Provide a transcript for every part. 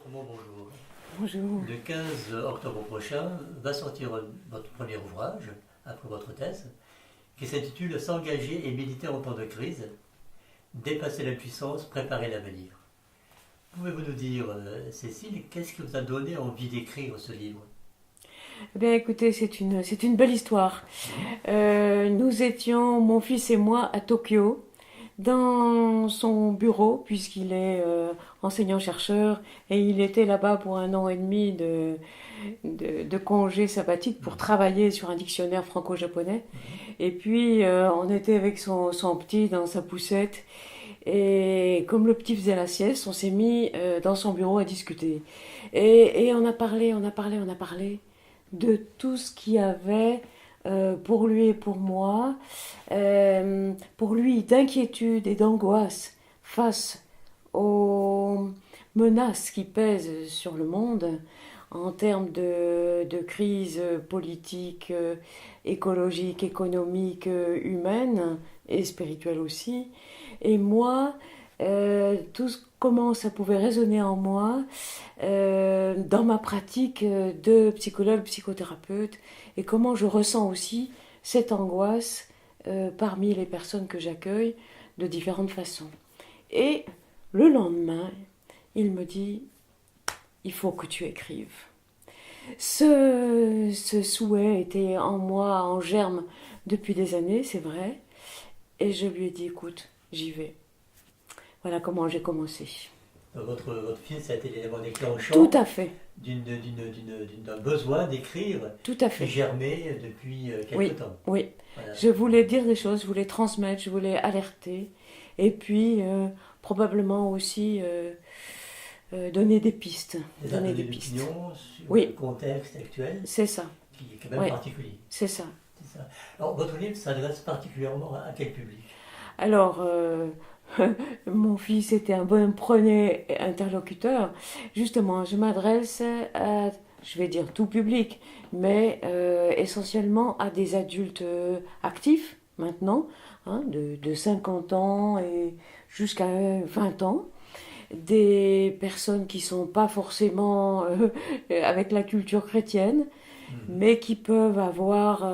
Autrement, bonjour. Bonjour. Le 15 octobre prochain va sortir votre premier ouvrage, après votre thèse, qui s'intitule S'engager et méditer en temps de crise, dépasser l'impuissance, préparer l'avenir. Pouvez-vous nous dire, Cécile, qu'est-ce qui vous a donné envie d'écrire ce livre? Eh bien, écoutez, c'est une belle histoire. Nous étions, mon fils et moi, à Tokyo, dans son bureau, puisqu'il est enseignant-chercheur, et il était là-bas pour 1 an et demi de congé sabbatique pour travailler sur un dictionnaire franco-japonais. Et puis, on était avec son petit dans sa poussette, et comme le petit faisait la sieste, on s'est mis dans son bureau à discuter. Et on a parlé de tout ce qu'il y avait pour lui et pour moi, pour lui d'inquiétude et d'angoisse face aux menaces qui pèsent sur le monde en termes de crise politique, écologique, économique, humaine et spirituelle aussi. Et moi, comment ça pouvait résonner en moi dans ma pratique de psychologue, psychothérapeute, et comment je ressens aussi cette angoisse parmi les personnes que j'accueille de différentes façons. Et le lendemain, il me dit, il faut que tu écrives. Ce souhait était en moi, en germe, depuis des années, c'est vrai. Et je lui ai dit, écoute, j'y vais. Voilà comment j'ai commencé. Votre fils a été l'élément déclenchant Tout à fait, d'un besoin d'écrire tout à qui fait. germait depuis Oui, quelque temps. oui. Voilà. Je voulais dire des choses, je voulais transmettre, je voulais alerter. Et puis, probablement aussi donner des pistes. Des Donner ateliers des pistes. d'opinion sur le Oui, contexte actuel c'est ça. qui est quand même Oui, particulier. c'est ça. C'est ça. Alors, votre livre s'adresse particulièrement à quel public? Alors, mon fils était un bon premier interlocuteur. Justement, je m'adresse à, je vais dire tout public, mais essentiellement à des adultes actifs maintenant, hein, de 50 ans et jusqu'à 20 ans. Des personnes qui sont pas forcément avec la culture chrétienne, mais qui peuvent avoir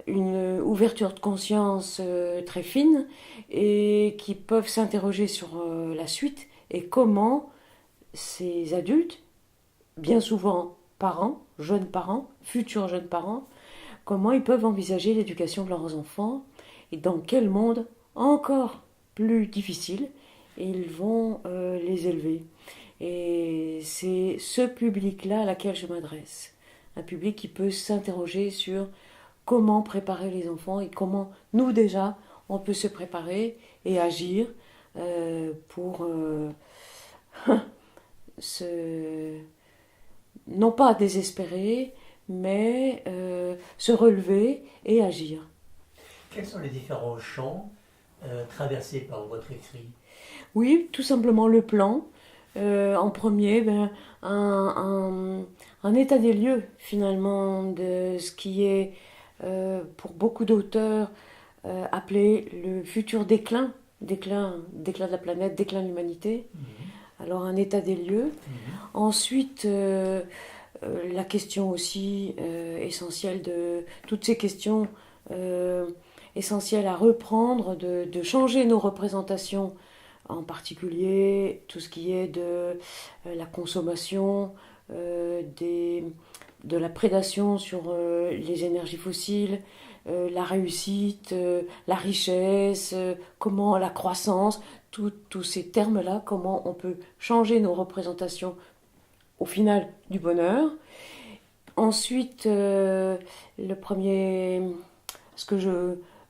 une ouverture de conscience très fine et qui peuvent s'interroger sur la suite et comment ces adultes, bien souvent parents, futurs jeunes parents, comment ils peuvent envisager l'éducation de leurs enfants et dans quel monde encore plus difficile ils vont les élever. Et c'est ce public-là à laquelle je m'adresse. Un public qui peut s'interroger sur comment préparer les enfants et comment nous déjà on peut se préparer et agir pour se non pas désespérer mais se relever et agir. Quels sont les différents champs traversés par votre écrit? Oui, tout simplement le plan. En premier, ben, un état des lieux finalement de ce qui est pour beaucoup d'auteurs appelé le futur déclin de la planète, déclin de l'humanité. Alors un état des lieux. Ensuite, la question aussi essentielle de toutes ces questions essentielles à reprendre, de changer nos représentations, en particulier tout ce qui est de la consommation, de la prédation sur les énergies fossiles, la réussite, la richesse, comment la croissance, tous ces termes-là, comment on peut changer nos représentations au final du bonheur. Ensuite, le premier, ce que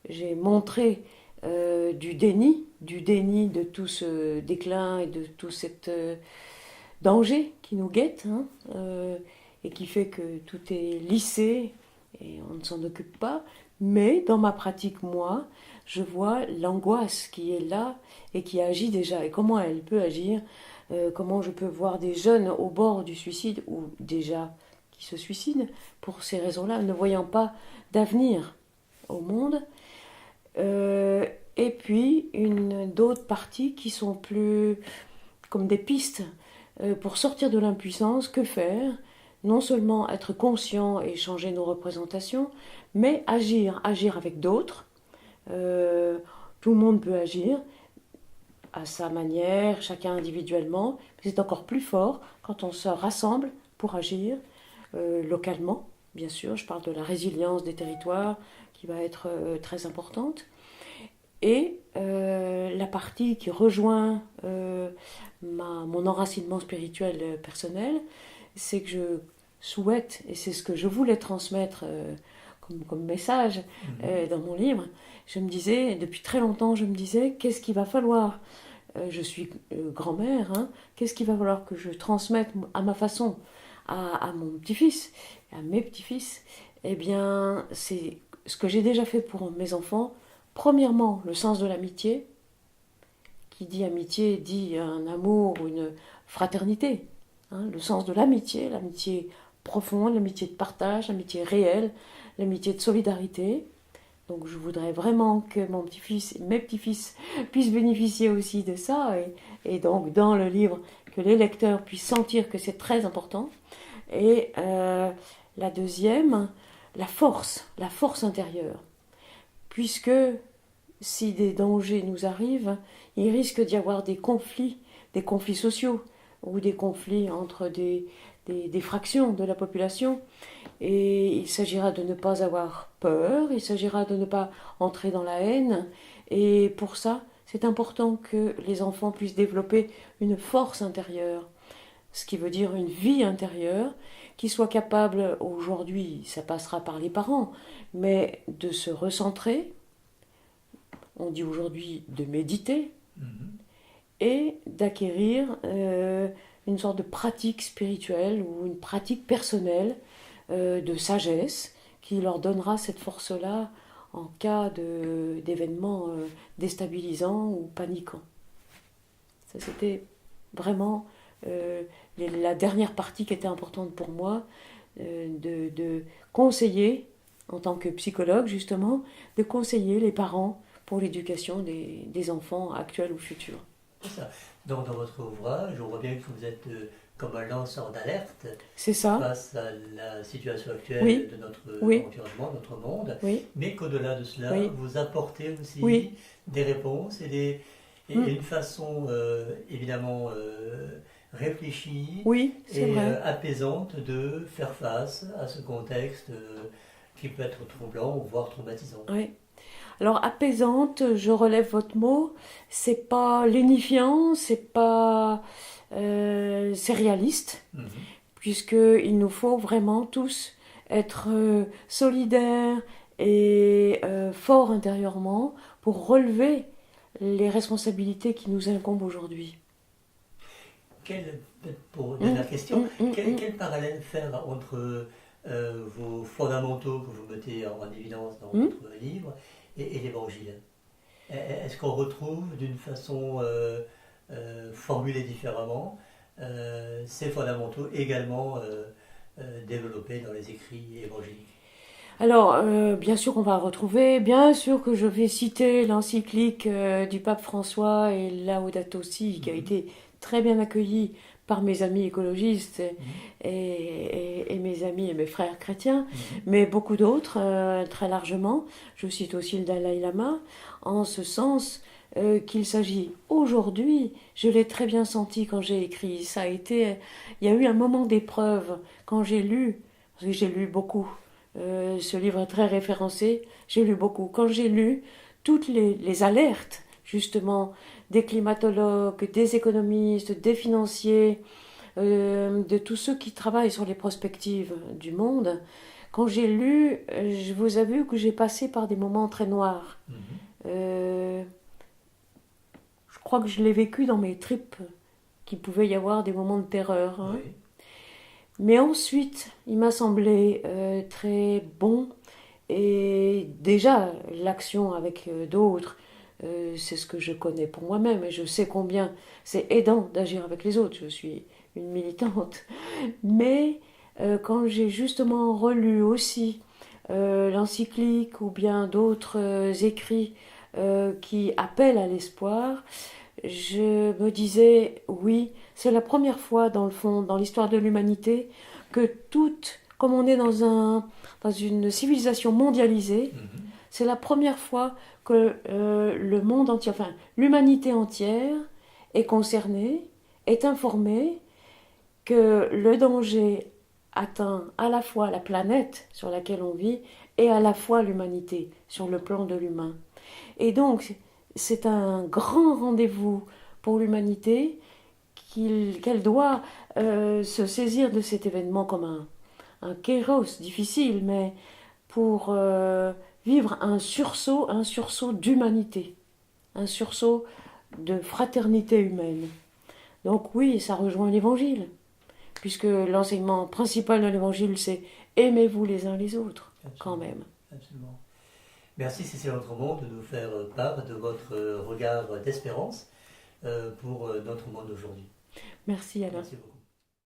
j'ai montré du déni de tout ce déclin et de tout cet danger qui nous guette, hein, et qui fait que tout est lissé et on ne s'en occupe pas. Mais dans ma pratique, moi, je vois l'angoisse qui est là et qui agit déjà. Et comment elle peut agir, comment je peux voir des jeunes au bord du suicide ou déjà qui se suicident pour ces raisons-là, ne voyant pas d'avenir au monde. Et puis d'autres parties qui sont plus comme des pistes pour sortir de l'impuissance, que faire? Non seulement être conscient et changer nos représentations, mais agir, agir avec d'autres. Tout le monde peut agir à sa manière, chacun individuellement, mais c'est encore plus fort quand on se rassemble pour agir localement, bien sûr. Je parle de la résilience des territoires qui va être très importante. Et la partie qui rejoint mon enracinement spirituel personnel, c'est que je souhaite, et c'est ce que je voulais transmettre comme message dans mon livre, je me disais, depuis très longtemps, je me disais, qu'est-ce qu'il va falloir je suis grand-mère, hein, qu'est-ce qu'il va falloir que je transmette à ma façon à mon petit-fils, à mes petits-fils? Eh bien, c'est ce que j'ai déjà fait pour mes enfants. Premièrement, le sens de l'amitié. Qui dit amitié dit un amour ou une fraternité. Hein, le sens de l'amitié, l'amitié profonde, l'amitié de partage, l'amitié réelle, l'amitié de solidarité. Donc je voudrais vraiment que mon petit-fils et mes petits-fils puissent bénéficier aussi de ça. Et donc dans le livre, que les lecteurs puissent sentir que c'est très important. Et la deuxième, la force intérieure. Puisque si des dangers nous arrivent, il risque d'y avoir des conflits sociaux, ou des conflits entre des fractions de la population. Et il s'agira de ne pas avoir peur, il s'agira de ne pas entrer dans la haine. Et pour ça, c'est important que les enfants puissent développer une force intérieure, ce qui veut dire une vie intérieure, qui soit capable, aujourd'hui, ça passera par les parents, mais de se recentrer, on dit aujourd'hui de méditer, et d'acquérir une sorte de pratique spirituelle ou une pratique personnelle de sagesse qui leur donnera cette force-là en cas d'événements déstabilisants ou paniquants. Ça, c'était vraiment la dernière partie qui était importante pour moi, de conseiller, en tant que psychologue justement, de conseiller les parents pour l'éducation des enfants actuels ou futurs. C'est ça. Donc dans votre ouvrage, on voit bien que vous êtes comme un lanceur d'alerte face à la situation actuelle de notre environnement, notre monde, mais qu'au-delà de cela, vous apportez aussi des réponses et une façon évidemment réfléchie et apaisante de faire face à ce contexte qui peut être troublant ou voire traumatisant. Oui. Alors apaisante, je relève votre mot, c'est pas lénifiant, c'est pas c'est réaliste, puisqu'il nous faut vraiment tous être solidaires et forts intérieurement pour relever les responsabilités qui nous incombent aujourd'hui. Pour dernière question, quel parallèle faire entre vos fondamentaux que vous mettez en évidence dans votre livre et l'Évangile? Est-ce qu'on retrouve d'une façon formulée différemment ces fondamentaux également développés dans les écrits évangéliques? Alors, bien sûr qu'on va retrouver, bien sûr que je vais citer l'encyclique du pape François et Laudato Si, qui a été très bien accueillie par mes amis écologistes et mes amis et mes frères chrétiens, mais beaucoup d'autres, très largement. Je cite aussi le Dalai Lama, en ce sens qu'il s'agit aujourd'hui, je l'ai très bien senti quand j'ai écrit, il y a eu un moment d'épreuve quand j'ai lu, parce que j'ai lu beaucoup, ce livre est très référencé, j'ai lu beaucoup. Quand j'ai lu toutes les alertes, justement, des climatologues, des économistes, des financiers, de tous ceux qui travaillent sur les prospectives du monde, quand j'ai lu, je vous avoue que j'ai passé par des moments très noirs. Je crois que je l'ai vécu dans mes tripes, qu'il pouvait y avoir des moments de terreur. Hein. Oui. Mais ensuite, il m'a semblé très bon, et déjà l'action avec d'autres, c'est ce que je connais pour moi-même, et je sais combien c'est aidant d'agir avec les autres, je suis une militante. Mais quand j'ai justement relu aussi l'encyclique ou bien d'autres écrits qui appellent à l'espoir, je me disais, oui, c'est la première fois, dans le fond, dans l'histoire de l'humanité, que comme on est dans une civilisation mondialisée, Mhm. c'est la première fois que le monde entier, enfin l'humanité entière est concernée, est informée que le danger atteint à la fois la planète sur laquelle on vit et à la fois l'humanité sur le plan de l'humain. Et donc c'est un grand rendez-vous pour l'humanité qu'elle doit se saisir de cet événement comme un kéros difficile, mais pour vivre un sursaut d'humanité, un sursaut de fraternité humaine. Donc oui, ça rejoint l'Évangile, puisque l'enseignement principal de l'Évangile, c'est aimez-vous les uns les autres, quand Absolument. même. Absolument. Merci Cécile Autremont de nous faire part de votre regard d'espérance pour notre monde aujourd'hui. Merci Alain. Merci beaucoup.